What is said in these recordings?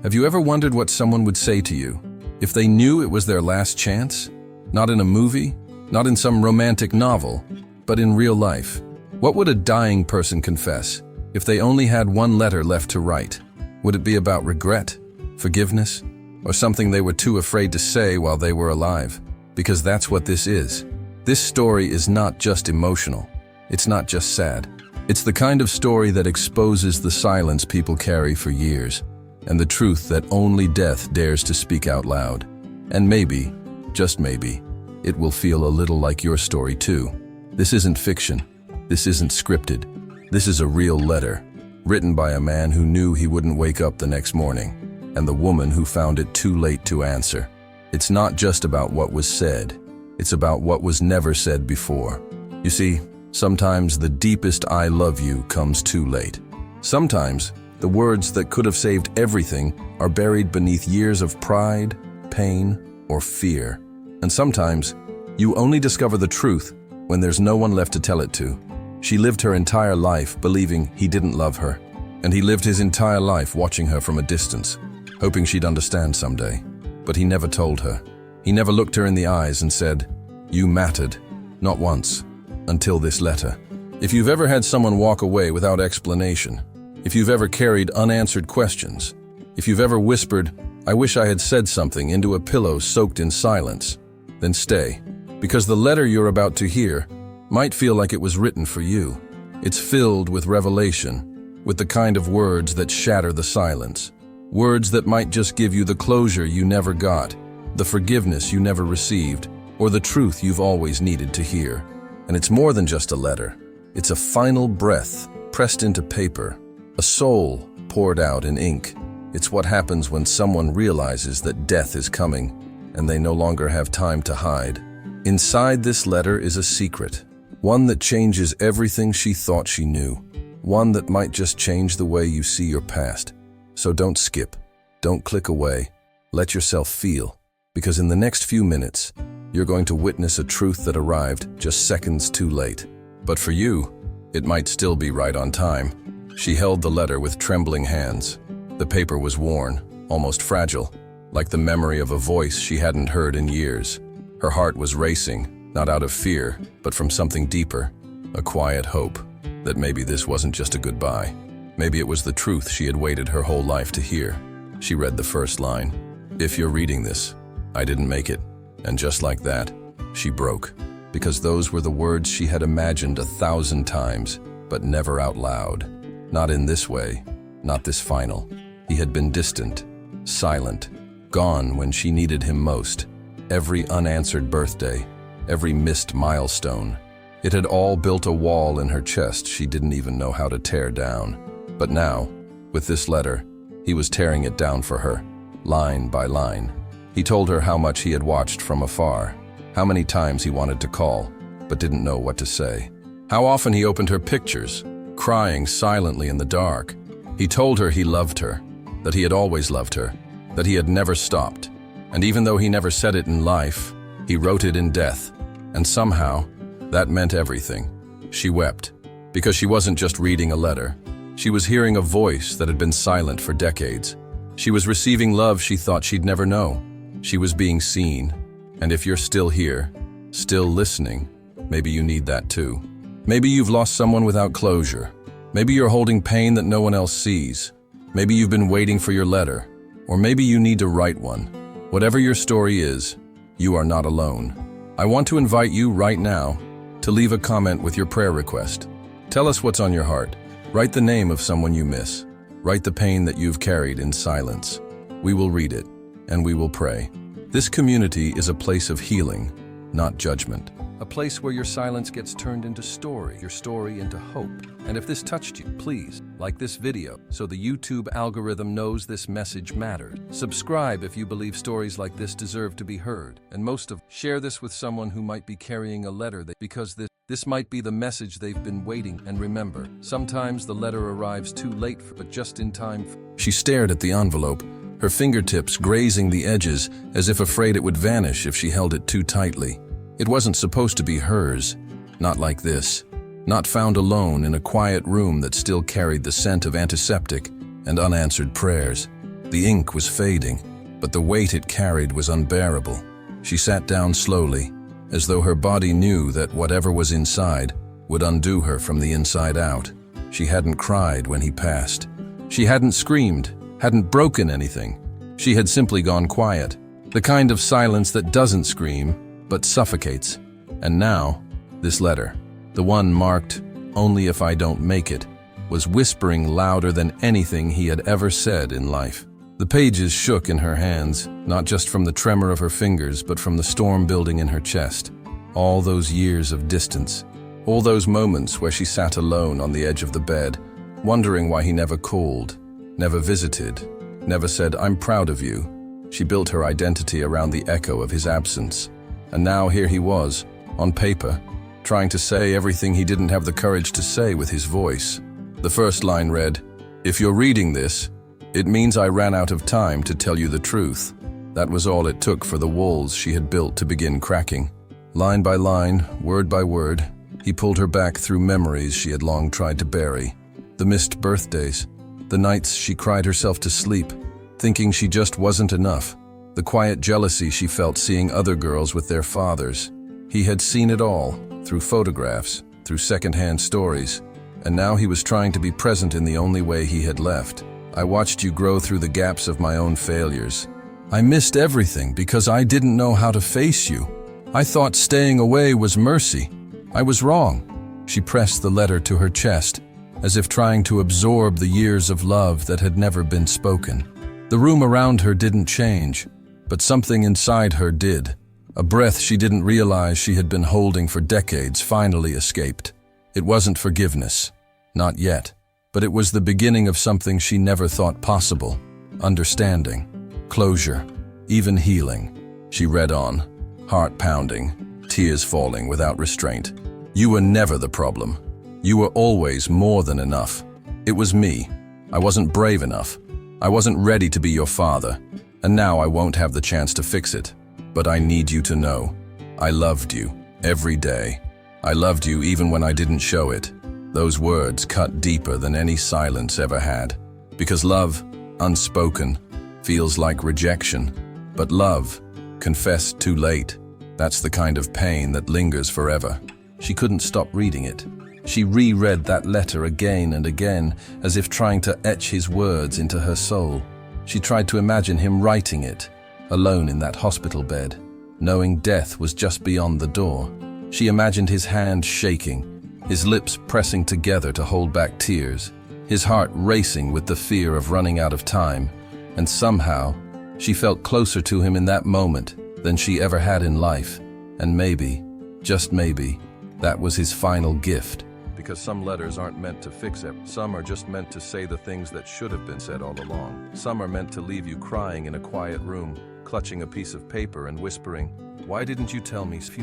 Have you ever wondered what someone would say to you if they knew it was their last chance? Not in a movie, not in some romantic novel, but in real life. What would a dying person confess if they only had one letter left to write? Would it be about regret, forgiveness, or something they were too afraid to say while they were alive? Because that's what this is. This story is not just emotional. It's not just sad. It's the kind of story that exposes the silence people carry for years, and the truth that only death dares to speak out loud. And maybe, just maybe, it will feel a little like your story too. This isn't fiction. This isn't scripted. This is a real letter, written by a man who knew he wouldn't wake up the next morning, and the woman who found it too late to answer. It's not just about what was said. It's about what was never said before. You see, sometimes the deepest "I love you" comes too late. Sometimes, the words that could have saved everything are buried beneath years of pride, pain, or fear. And sometimes, you only discover the truth when there's no one left to tell it to. She lived her entire life believing he didn't love her, and he lived his entire life watching her from a distance, hoping she'd understand someday. But he never told her. He never looked her in the eyes and said, "You mattered," not once, until this letter. If you've ever had someone walk away without explanation, if you've ever carried unanswered questions, if you've ever whispered, "I wish I had said something," into a pillow soaked in silence, then stay, because the letter you're about to hear might feel like it was written for you. It's filled with revelation, with the kind of words that shatter the silence, words that might just give you the closure you never got, the forgiveness you never received, or the truth you've always needed to hear. And it's more than just a letter. It's a final breath pressed into paper, a soul poured out in ink. It's what happens when someone realizes that death is coming and they no longer have time to hide. Inside this letter is a secret, one that changes everything she thought she knew, one that might just change the way you see your past. So don't skip, don't click away, let yourself feel, because in the next few minutes, you're going to witness a truth that arrived just seconds too late. But for you, it might still be right on time. She held the letter with trembling hands. The paper was worn, almost fragile, like the memory of a voice she hadn't heard in years. Her heart was racing, not out of fear, but from something deeper, a quiet hope that maybe this wasn't just a goodbye. Maybe it was the truth she had waited her whole life to hear. She read the first line. "If you're reading this, I didn't make it." And just like that, she broke, because those were the words she had imagined 1,000 times, but never out loud. Not in this way, not this final. He had been distant, silent, gone when she needed him most. Every unanswered birthday, every missed milestone. It had all built a wall in her chest she didn't even know how to tear down. But now, with this letter, he was tearing it down for her, line by line. He told her how much he had watched from afar, how many times he wanted to call, but didn't know what to say. How often he opened her pictures, crying silently in the dark. He told her he loved her, that he had always loved her, that he had never stopped. And even though he never said it in life, he wrote it in death. And somehow, that meant everything. She wept, because she wasn't just reading a letter. She was hearing a voice that had been silent for decades. She was receiving love she thought she'd never know. She was being seen. And if you're still here, still listening, maybe you need that too. Maybe you've lost someone without closure. Maybe you're holding pain that no one else sees. Maybe you've been waiting for your letter. Or maybe you need to write one. Whatever your story is, you are not alone. I want to invite you right now to leave a comment with your prayer request. Tell us what's on your heart. Write the name of someone you miss. Write the pain that you've carried in silence. We will read it, and we will pray. This community is a place of healing, not judgment. A place where your silence gets turned into story, your story into hope. And if this touched you, please like this video so the YouTube algorithm knows this message mattered. Subscribe if you believe stories like this deserve to be heard. And most of all, share this with someone who might be carrying a letter because this might be the message they've been waiting. And remember, sometimes the letter arrives too late, but just in time. She stared at the envelope, her fingertips grazing the edges as if afraid it would vanish if she held it too tightly. It wasn't supposed to be hers, not like this, not found alone in a quiet room that still carried the scent of antiseptic and unanswered prayers. The ink was fading, but the weight it carried was unbearable. She sat down slowly, as though her body knew that whatever was inside would undo her from the inside out. She hadn't cried when he passed. She hadn't screamed, hadn't broken anything. She had simply gone quiet, the kind of silence that doesn't scream, but suffocates. And now, this letter, the one marked, "Only if I don't make it," was whispering louder than anything he had ever said in life. The pages shook in her hands, not just from the tremor of her fingers, but from the storm building in her chest. All those years of distance, all those moments where she sat alone on the edge of the bed, wondering why he never called, never visited, never said, "I'm proud of you." She built her identity around the echo of his absence. And now here he was, on paper, trying to say everything he didn't have the courage to say with his voice. The first line read, "If you're reading this, it means I ran out of time to tell you the truth." That was all it took for the walls she had built to begin cracking. Line by line, word by word, he pulled her back through memories she had long tried to bury. The missed birthdays, the nights she cried herself to sleep, thinking she just wasn't enough, the quiet jealousy she felt seeing other girls with their fathers. He had seen it all, through photographs, through secondhand stories, and now he was trying to be present in the only way he had left. "I watched you grow through the gaps of my own failures. I missed everything because I didn't know how to face you. I thought staying away was mercy. I was wrong." She pressed the letter to her chest, as if trying to absorb the years of love that had never been spoken. The room around her didn't change, but something inside her did. A breath she didn't realize she had been holding for decades finally escaped. It wasn't forgiveness, not yet, but it was the beginning of something she never thought possible: understanding, closure, even healing. She read on, heart pounding, tears falling without restraint. "You were never the problem. You were always more than enough. It was me. I wasn't brave enough. I wasn't ready to be your father, and now I won't have the chance to fix it. But I need you to know, I loved you every day. I loved you even when I didn't show it." Those words cut deeper than any silence ever had. Because love, unspoken, feels like rejection. But love, confessed too late, that's the kind of pain that lingers forever. She couldn't stop reading it. She reread that letter again and again, as if trying to etch his words into her soul. She tried to imagine him writing it, alone in that hospital bed, knowing death was just beyond the door. She imagined his hand shaking, his lips pressing together to hold back tears, his heart racing with the fear of running out of time. And somehow, she felt closer to him in that moment than she ever had in life. And maybe, just maybe, that was his final gift. Because some letters aren't meant to fix it. Some are just meant to say the things that should have been said all along. Some are meant to leave you crying in a quiet room, clutching a piece of paper and whispering, "Why didn't you tell me?" If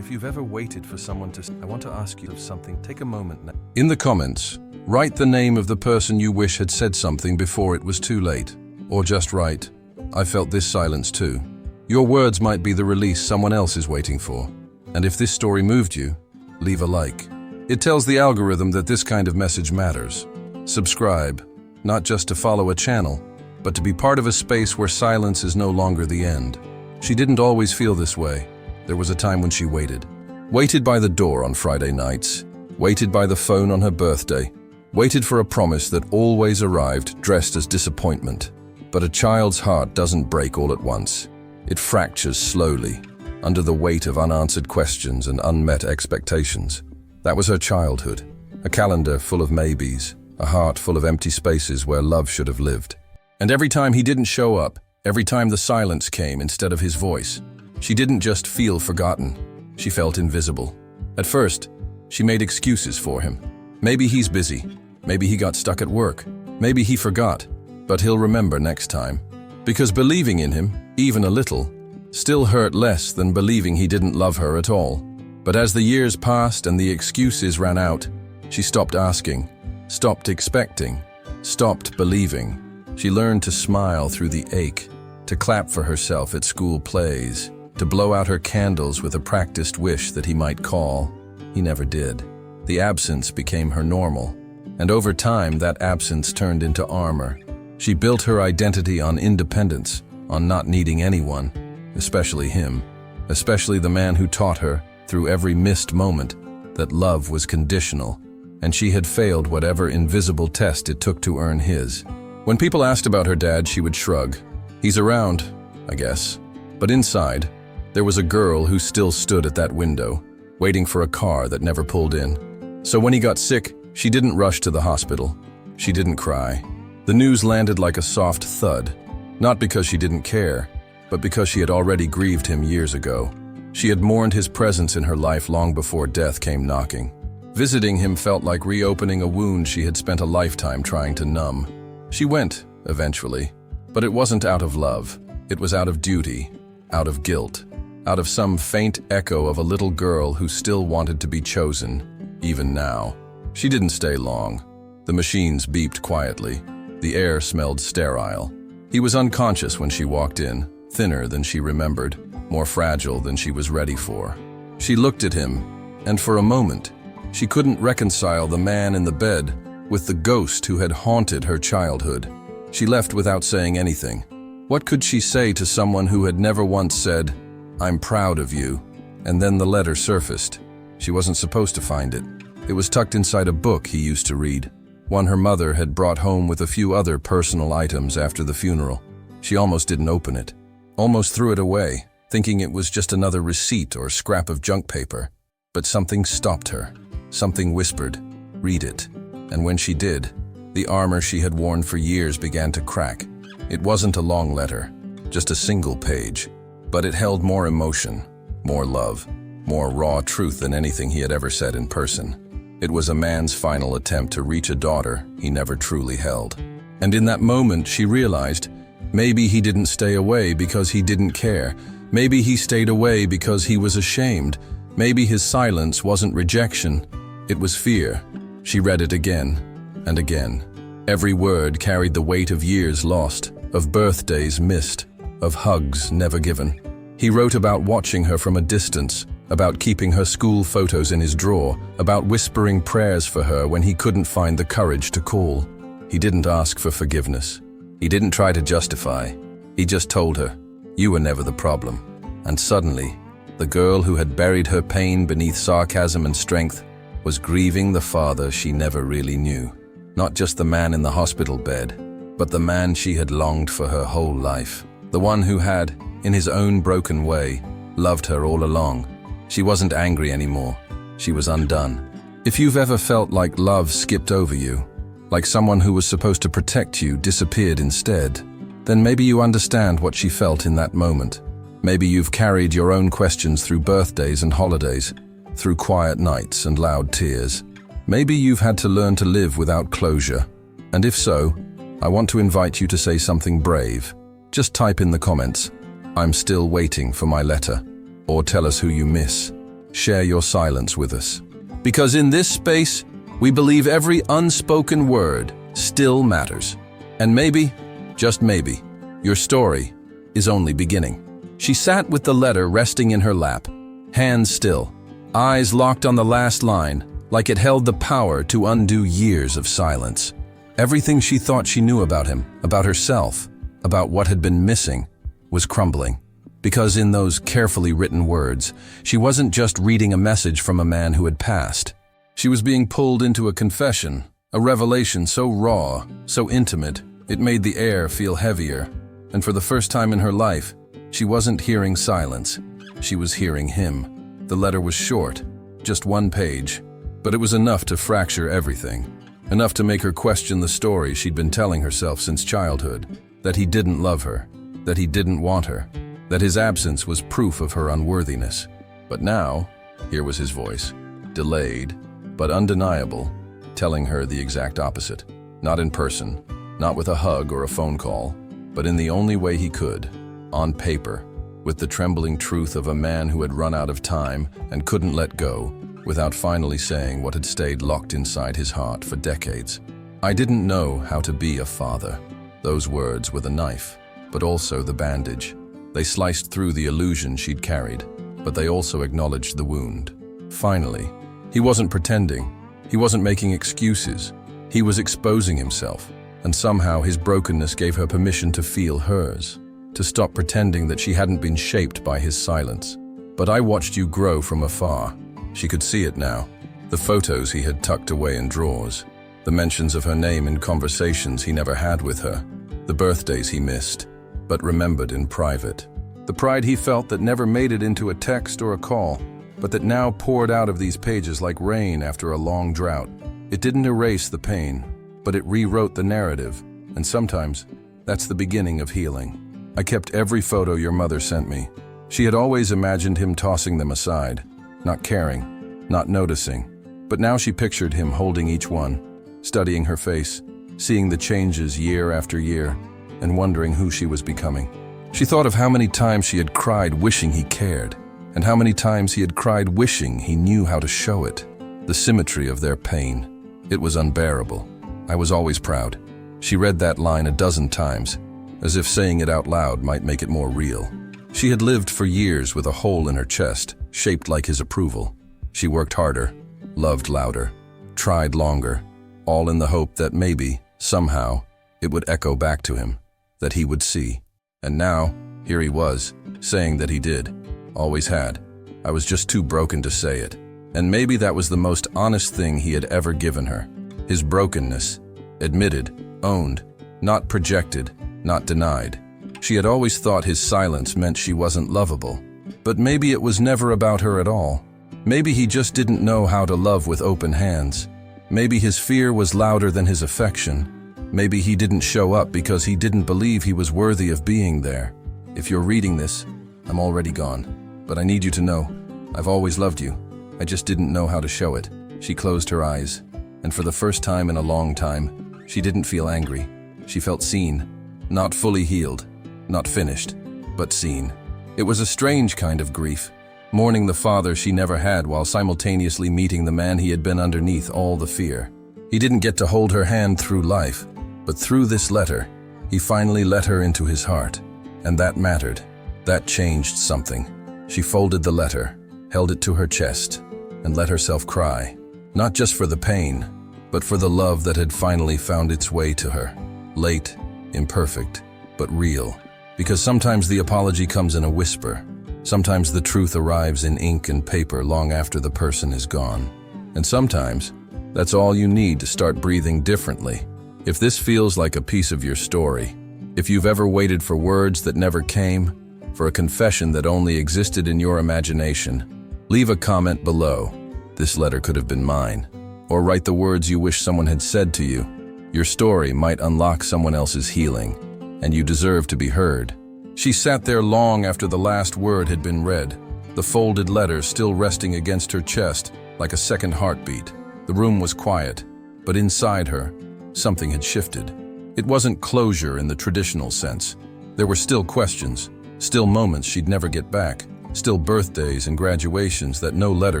you've ever waited for someone to, I want to ask you of something. Take a moment now. In the comments, write the name of the person you wish had said something before it was too late. Or just write, "I felt this silence too." Your words might be the release someone else is waiting for. And if this story moved you, leave a like. It tells the algorithm that this kind of message matters. Subscribe, not just to follow a channel, but to be part of a space where silence is no longer the end. She didn't always feel this way. There was a time when she waited. Waited by the door on Friday nights, waited by the phone on her birthday, waited for a promise that always arrived dressed as disappointment. But a child's heart doesn't break all at once. It fractures slowly, under the weight of unanswered questions and unmet expectations. That was her childhood, a calendar full of maybes, a heart full of empty spaces where love should have lived. And every time he didn't show up, every time the silence came instead of his voice, she didn't just feel forgotten, she felt invisible. At first, she made excuses for him. Maybe he's busy, maybe he got stuck at work, maybe he forgot, but he'll remember next time. Because believing in him, even a little, still hurt less than believing he didn't love her at all. But as the years passed and the excuses ran out, she stopped asking, stopped expecting, stopped believing. She learned to smile through the ache, to clap for herself at school plays, to blow out her candles with a practiced wish that he might call. He never did. The absence became her normal, and over time that absence turned into armor. She built her identity on independence, on not needing anyone, especially him, especially the man who taught her, through every missed moment, that love was conditional, and she had failed whatever invisible test it took to earn his. When people asked about her dad, she would shrug. He's around, I guess. But inside, there was a girl who still stood at that window, waiting for a car that never pulled in. So when he got sick, she didn't rush to the hospital. She didn't cry. The news landed like a soft thud, not because she didn't care, but because she had already grieved him years ago. She had mourned his presence in her life long before death came knocking. Visiting him felt like reopening a wound she had spent a lifetime trying to numb. She went, eventually, but it wasn't out of love. It was out of duty, out of guilt, out of some faint echo of a little girl who still wanted to be chosen, even now. She didn't stay long. The machines beeped quietly. The air smelled sterile. He was unconscious when she walked in, thinner than she remembered, more fragile than she was ready for. She looked at him, and for a moment, she couldn't reconcile the man in the bed with the ghost who had haunted her childhood. She left without saying anything. What could she say to someone who had never once said, "I'm proud of you," and then the letter surfaced? She wasn't supposed to find it. It was tucked inside a book he used to read, one her mother had brought home with a few other personal items after the funeral. She almost didn't open it, almost threw it away, thinking it was just another receipt or scrap of junk paper. But something stopped her. Something whispered, "Read it." And when she did, the armor she had worn for years began to crack. It wasn't a long letter, just a single page, but it held more emotion, more love, more raw truth than anything he had ever said in person. It was a man's final attempt to reach a daughter he never truly held. And in that moment, she realized, maybe he didn't stay away because he didn't care. Maybe he stayed away because he was ashamed. Maybe his silence wasn't rejection, it was fear. She read it again and again. Every word carried the weight of years lost, of birthdays missed, of hugs never given. He wrote about watching her from a distance, about keeping her school photos in his drawer, about whispering prayers for her when he couldn't find the courage to call. He didn't ask for forgiveness. He didn't try to justify. He just told her, "You were never the problem." And suddenly, the girl who had buried her pain beneath sarcasm and strength was grieving the father she never really knew. Not just the man in the hospital bed, but the man she had longed for her whole life. The one who had, in his own broken way, loved her all along. She wasn't angry anymore. She was undone. If you've ever felt like love skipped over you, like someone who was supposed to protect you disappeared instead, then maybe you understand what she felt in that moment. Maybe you've carried your own questions through birthdays and holidays, through quiet nights and loud tears. Maybe you've had to learn to live without closure. And if so, I want to invite you to say something brave. Just type in the comments, "I'm still waiting for my letter," or tell us who you miss. Share your silence with us. Because in this space, we believe every unspoken word still matters. And maybe, just maybe, your story is only beginning. She sat with the letter resting in her lap, hands still, eyes locked on the last line, like it held the power to undo years of silence. Everything she thought she knew about him, about herself, about what had been missing, was crumbling. Because in those carefully written words, she wasn't just reading a message from a man who had passed. She was being pulled into a confession, a revelation so raw, so intimate, it made the air feel heavier. And for the first time in her life, she wasn't hearing silence. She was hearing him. The letter was short, just one page, but it was enough to fracture everything. Enough to make her question the story she'd been telling herself since childhood, that he didn't love her, that he didn't want her, that his absence was proof of her unworthiness. But now, here was his voice, delayed, but undeniable, telling her the exact opposite. Not in person, not with a hug or a phone call, but in the only way he could, on paper, with the trembling truth of a man who had run out of time and couldn't let go, without finally saying what had stayed locked inside his heart for decades. "I didn't know how to be a father." Those words were the knife, but also the bandage. They sliced through the illusion she'd carried, but they also acknowledged the wound. Finally, he wasn't pretending. He wasn't making excuses. He was exposing himself. and somehow his brokenness gave her permission to feel hers, to stop pretending that she hadn't been shaped by his silence. "But I watched you grow from afar." She could see it now. The photos he had tucked away in drawers, the mentions of her name in conversations he never had with her, the birthdays he missed, but remembered in private. The pride he felt that never made it into a text or a call, but that now poured out of these pages like rain after a long drought. It didn't erase the pain, but it rewrote the narrative, and sometimes that's the beginning of healing. "I kept every photo your mother sent me." She had always imagined him tossing them aside, not caring, not noticing. But now she pictured him holding each one, studying her face, seeing the changes year after year, and wondering who she was becoming. She thought of how many times she had cried wishing he cared, and how many times he had cried wishing he knew how to show it. The symmetry of their pain. It was unbearable. "I was always proud." She read that line a dozen times, as if saying it out loud might make it more real. She had lived for years with a hole in her chest, shaped like his approval. She worked harder, loved louder, tried longer, all in the hope that maybe, somehow, it would echo back to him, that he would see. And now, here he was, saying that he did, always had. I was just too broken to say it. And maybe that was the most honest thing he had ever given her. His brokenness, admitted, owned, not projected, not denied. She had always thought his silence meant she wasn't lovable. But maybe it was never about her at all. Maybe he just didn't know how to love with open hands. Maybe his fear was louder than his affection. Maybe he didn't show up because he didn't believe he was worthy of being there. If you're reading this, I'm already gone. But I need you to know, I've always loved you. I just didn't know how to show it. She closed her eyes, and for the first time in a long time, she didn't feel angry. She felt seen, not fully healed, not finished, but seen. It was a strange kind of grief, mourning the father she never had while simultaneously meeting the man he had been underneath all the fear. He didn't get to hold her hand through life, but through this letter, he finally let her into his heart. And that mattered. That changed something. She folded the letter, held it to her chest, and let herself cry. Not just for the pain, but for the love that had finally found its way to her. Late, imperfect, but real. Because sometimes the apology comes in a whisper. Sometimes the truth arrives in ink and paper long after the person is gone. And sometimes, that's all you need to start breathing differently. If this feels like a piece of your story, if you've ever waited for words that never came, for a confession that only existed in your imagination, leave a comment below. This letter could have been mine. Or write the words you wish someone had said to you. Your story might unlock someone else's healing, and you deserve to be heard. She sat there long after the last word had been read, the folded letter still resting against her chest like a second heartbeat. The room was quiet, but inside her, something had shifted. It wasn't closure in the traditional sense. There were still questions, still moments she'd never get back, still birthdays and graduations that no letter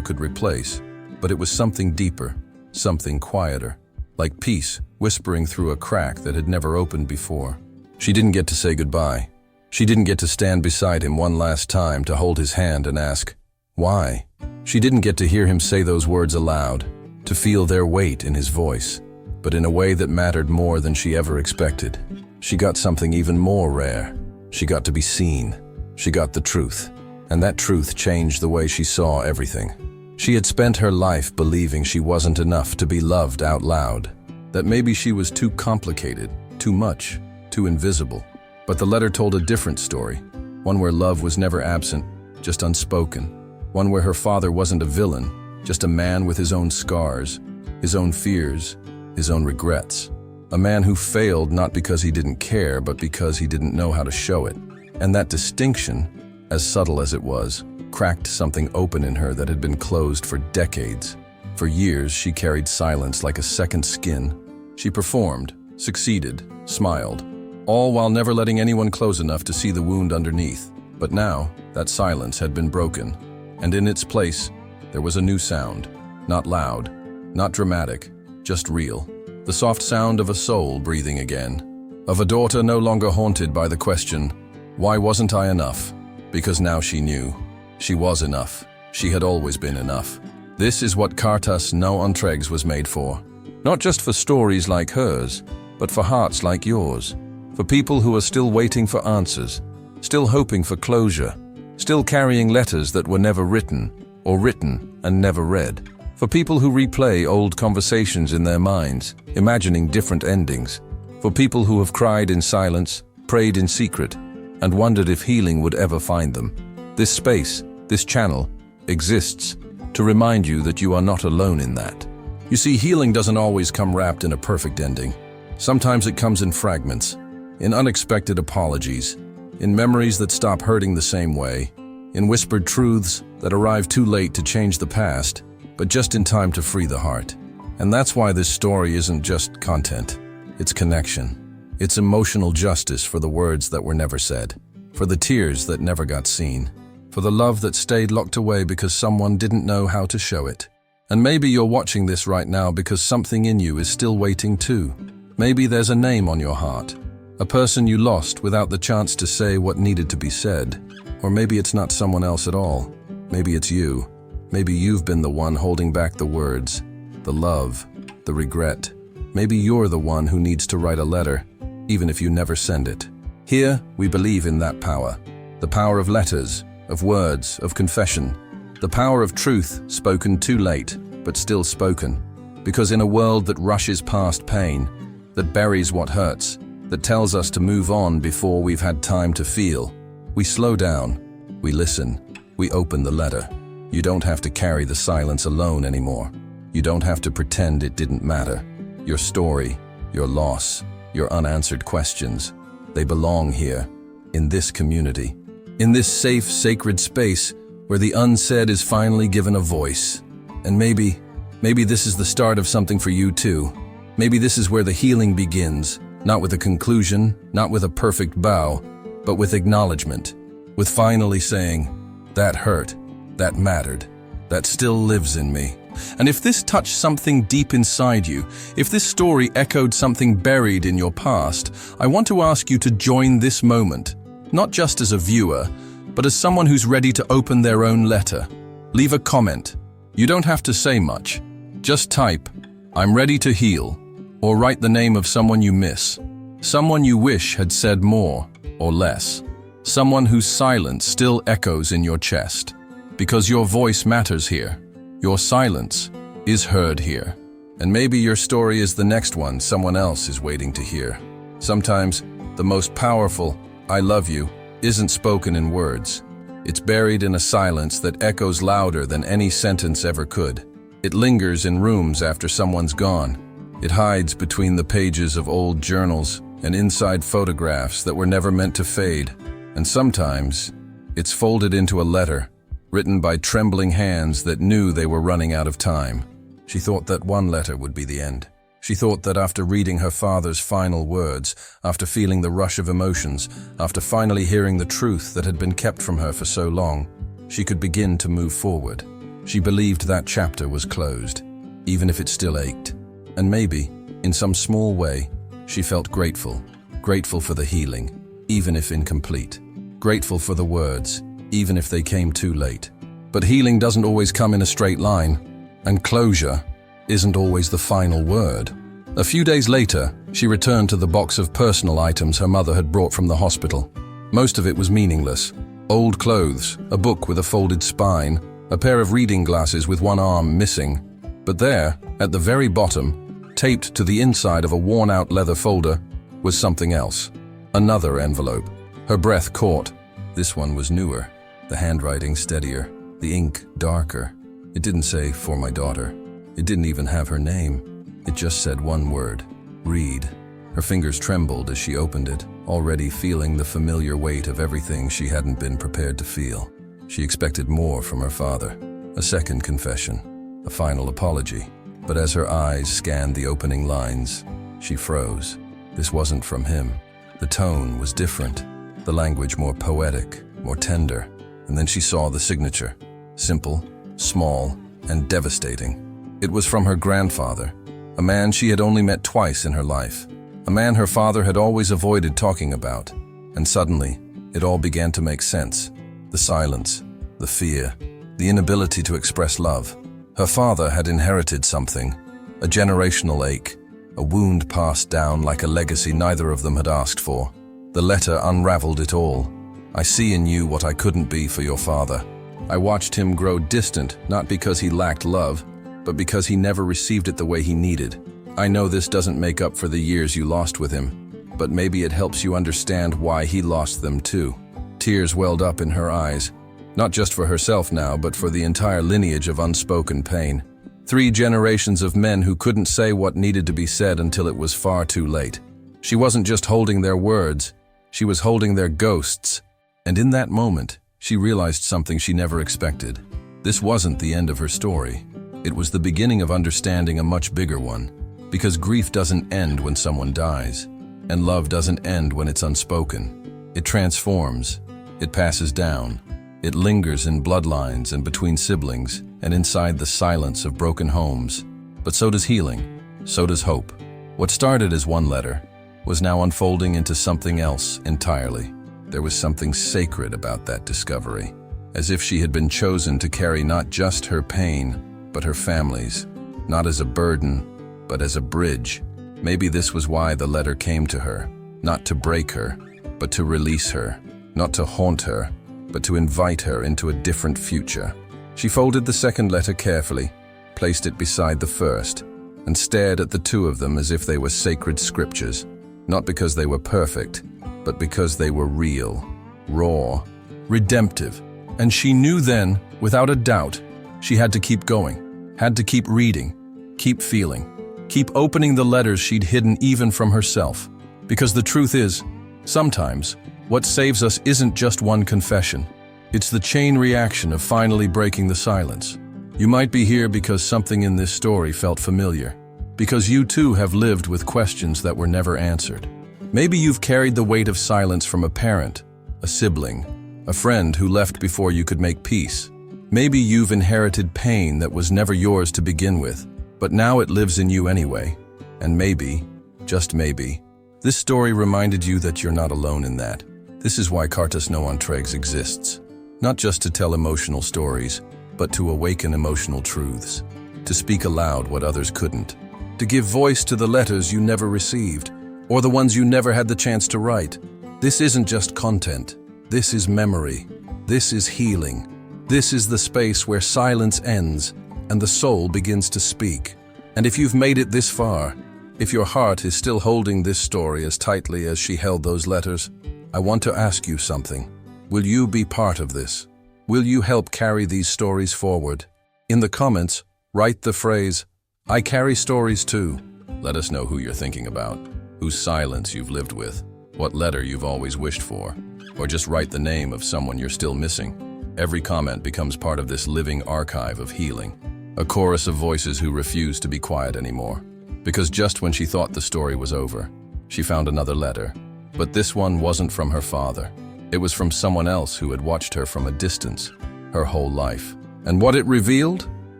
could replace. But it was something deeper, something quieter, like peace whispering through a crack that had never opened before. She didn't get to say goodbye. She didn't get to stand beside him one last time to hold his hand and ask, why? She didn't get to hear him say those words aloud, to feel their weight in his voice, but in a way that mattered more than she ever expected. She got something even more rare. She got to be seen. She got the truth. And that truth changed the way she saw everything. She had spent her life believing she wasn't enough to be loved out loud, that maybe she was too complicated, too much, too invisible. But the letter told a different story, one where love was never absent, just unspoken, one where her father wasn't a villain, just a man with his own scars, his own fears, his own regrets. A man who failed not because he didn't care, but because he didn't know how to show it. And that distinction, as subtle as it was, cracked something open in her that had been closed for decades. For years, she carried silence like a second skin. She performed, succeeded, smiled, all while never letting anyone close enough to see the wound underneath. But now, that silence had been broken, and in its place, there was a new sound. Not loud, not dramatic, just real. The soft sound of a soul breathing again. Of a daughter no longer haunted by the question, why wasn't I enough? Because now she knew. She was enough. She had always been enough. This is what Cartas Não Entregues was made for. Not just for stories like hers, but for hearts like yours, for people who are still waiting for answers, still hoping for closure, still carrying letters that were never written, or written and never read, for people who replay old conversations in their minds, imagining different endings, for people who have cried in silence, prayed in secret, and wondered if healing would ever find them. This space, this channel, exists to remind you that you are not alone in that. You see, healing doesn't always come wrapped in a perfect ending. Sometimes it comes in fragments, in unexpected apologies, in memories that stop hurting the same way, in whispered truths that arrive too late to change the past, but just in time to free the heart. And that's why this story isn't just content. It's connection. It's emotional justice for the words that were never said, for the tears that never got seen, for the love that stayed locked away because someone didn't know how to show it. And maybe you're watching this right now because something in you is still waiting too. Maybe there's a name on your heart, a person you lost without the chance to say what needed to be said. Or maybe it's not someone else at all. Maybe it's you. Maybe you've been the one holding back the words, the love, the regret. Maybe you're the one who needs to write a letter, even if you never send it. Here, we believe in that power. The power of letters, of words, of confession. The power of truth spoken too late, but still spoken. Because in a world that rushes past pain, that buries what hurts, that tells us to move on before we've had time to feel, we slow down, we listen, we open the letter. You don't have to carry the silence alone anymore. You don't have to pretend it didn't matter. Your story, your loss, your unanswered questions, they belong here, in this community, in this safe, sacred space where the unsaid is finally given a voice. And maybe this is the start of something for you too. Maybe this is where the healing begins, not with a conclusion, not with a perfect bow, but with acknowledgement, with finally saying, that hurt, that mattered, that still lives in me. And if this touched something deep inside you, if this story echoed something buried in your past, I want to ask you to join this moment, not just as a viewer, but as someone who's ready to open their own letter. Leave a comment. You don't have to say much. Just type, "I'm ready to heal," or write the name of someone you miss, someone you wish had said more or less, someone whose silence still echoes in your chest. Because your voice matters here. Your silence is heard here. And maybe your story is the next one someone else is waiting to hear. Sometimes the most powerful "I love you" isn't spoken in words. It's buried in a silence that echoes louder than any sentence ever could. It lingers in rooms after someone's gone. It hides between the pages of old journals and inside photographs that were never meant to fade. And sometimes it's folded into a letter, written by trembling hands that knew they were running out of time. She thought that one letter would be the end. She thought that after reading her father's final words, after feeling the rush of emotions, after finally hearing the truth that had been kept from her for so long, she could begin to move forward. She believed that chapter was closed, even if it still ached. And maybe, in some small way, she felt grateful. Grateful for the healing, even if incomplete. Grateful for the words, even if they came too late. But healing doesn't always come in a straight line, and closure isn't always the final word. A few days later, she returned to the box of personal items her mother had brought from the hospital. Most of it was meaningless. Old clothes, a book with a folded spine, a pair of reading glasses with one arm missing. But there, at the very bottom, taped to the inside of a worn-out leather folder, was something else. Another envelope. Her breath caught. This one was newer, the handwriting steadier, the ink darker. It didn't say, "For my daughter." It didn't even have her name. It just said one word, "Read." Her fingers trembled as she opened it, already feeling the familiar weight of everything she hadn't been prepared to feel. She expected more from her father, a second confession, a final apology. But as her eyes scanned the opening lines, she froze. This wasn't from him. The tone was different, the language more poetic, more tender. And then she saw the signature, simple, small, and devastating. It was from her grandfather, a man she had only met twice in her life, a man her father had always avoided talking about. And suddenly, it all began to make sense. The silence, the fear, the inability to express love. Her father had inherited something, a generational ache, a wound passed down like a legacy neither of them had asked for. The letter unraveled it all. I see in you what I couldn't be for your father. I watched him grow distant, not because he lacked love, but because he never received it the way he needed. I know this doesn't make up for the years you lost with him, but maybe it helps you understand why he lost them too. Tears welled up in her eyes, not just for herself now, but for the entire lineage of unspoken pain. 3 generations of men who couldn't say what needed to be said until it was far too late. She wasn't just holding their words, she was holding their ghosts. And in that moment, she realized something she never expected. This wasn't the end of her story. It was the beginning of understanding a much bigger one. Because grief doesn't end when someone dies, and love doesn't end when it's unspoken. It transforms, it passes down, it lingers in bloodlines and between siblings and inside the silence of broken homes. But so does healing, so does hope. What started as one letter was now unfolding into something else entirely. There was something sacred about that discovery, as if she had been chosen to carry not just her pain, but her family's, not as a burden, but as a bridge. Maybe this was why the letter came to her, not to break her, but to release her, not to haunt her, but to invite her into a different future. She folded the second letter carefully, placed it beside the first, and stared at the two of them as if they were sacred scriptures, not because they were perfect, but because they were real, raw, redemptive. And she knew then, without a doubt, she had to keep going, had to keep reading, keep feeling. Keep opening the letters she'd hidden even from herself. Because the truth is, sometimes, what saves us isn't just one confession. It's the chain reaction of finally breaking the silence. You might be here because something in this story felt familiar. Because you too have lived with questions that were never answered. Maybe you've carried the weight of silence from a parent, a sibling, a friend who left before you could make peace. Maybe you've inherited pain that was never yours to begin with. But now it lives in you anyway. And maybe, just maybe, this story reminded you that you're not alone in that. This is why Cartas Não Entregues exists. Not just to tell emotional stories, but to awaken emotional truths. To speak aloud what others couldn't. To give voice to the letters you never received, or the ones you never had the chance to write. This isn't just content. This is memory. This is healing. This is the space where silence ends and the soul begins to speak. And if you've made it this far, if your heart is still holding this story as tightly as she held those letters, I want to ask you something. Will you be part of this? Will you help carry these stories forward? In the comments, write the phrase, "I carry stories too." Let us know who you're thinking about, whose silence you've lived with, what letter you've always wished for, or just write the name of someone you're still missing. Every comment becomes part of this living archive of healing. A chorus of voices who refuse to be quiet anymore. Because just when she thought the story was over, she found another letter. But this one wasn't from her father. It was from someone else who had watched her from a distance, her whole life. And what it revealed?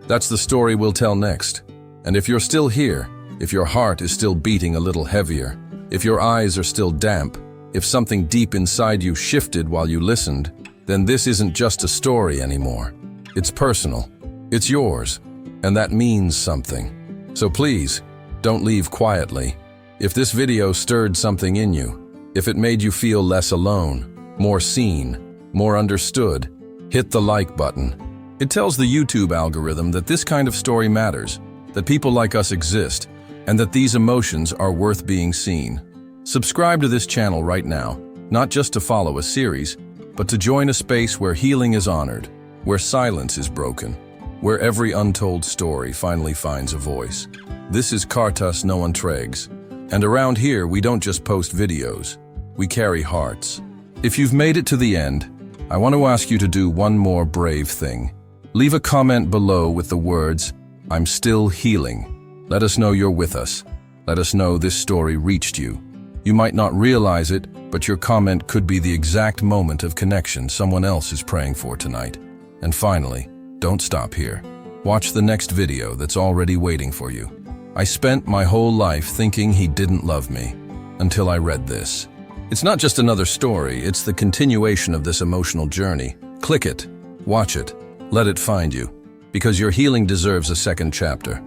That's the story we'll tell next. And if you're still here, if your heart is still beating a little heavier, if your eyes are still damp, if something deep inside you shifted while you listened, then this isn't just a story anymore. It's personal. It's yours. And that means something. So please, don't leave quietly. If this video stirred something in you, if it made you feel less alone, more seen, more understood, hit the like button. It tells the YouTube algorithm that this kind of story matters, that people like us exist, and that these emotions are worth being seen. Subscribe to this channel right now, not just to follow a series, but to join a space where healing is honored, where silence is broken, where every untold story finally finds a voice. This is Cartas Não Entregues, and around here we don't just post videos, we carry hearts. If you've made it to the end, I want to ask you to do one more brave thing. Leave a comment below with the words, "I'm still healing." Let us know you're with us. Let us know this story reached you. You might not realize it, but your comment could be the exact moment of connection someone else is praying for tonight. And finally, don't stop here. Watch the next video that's already waiting for you. I spent my whole life thinking he didn't love me, until I read this. It's not just another story, it's the continuation of this emotional journey. Click it, watch it, let it find you, because your healing deserves a second chapter.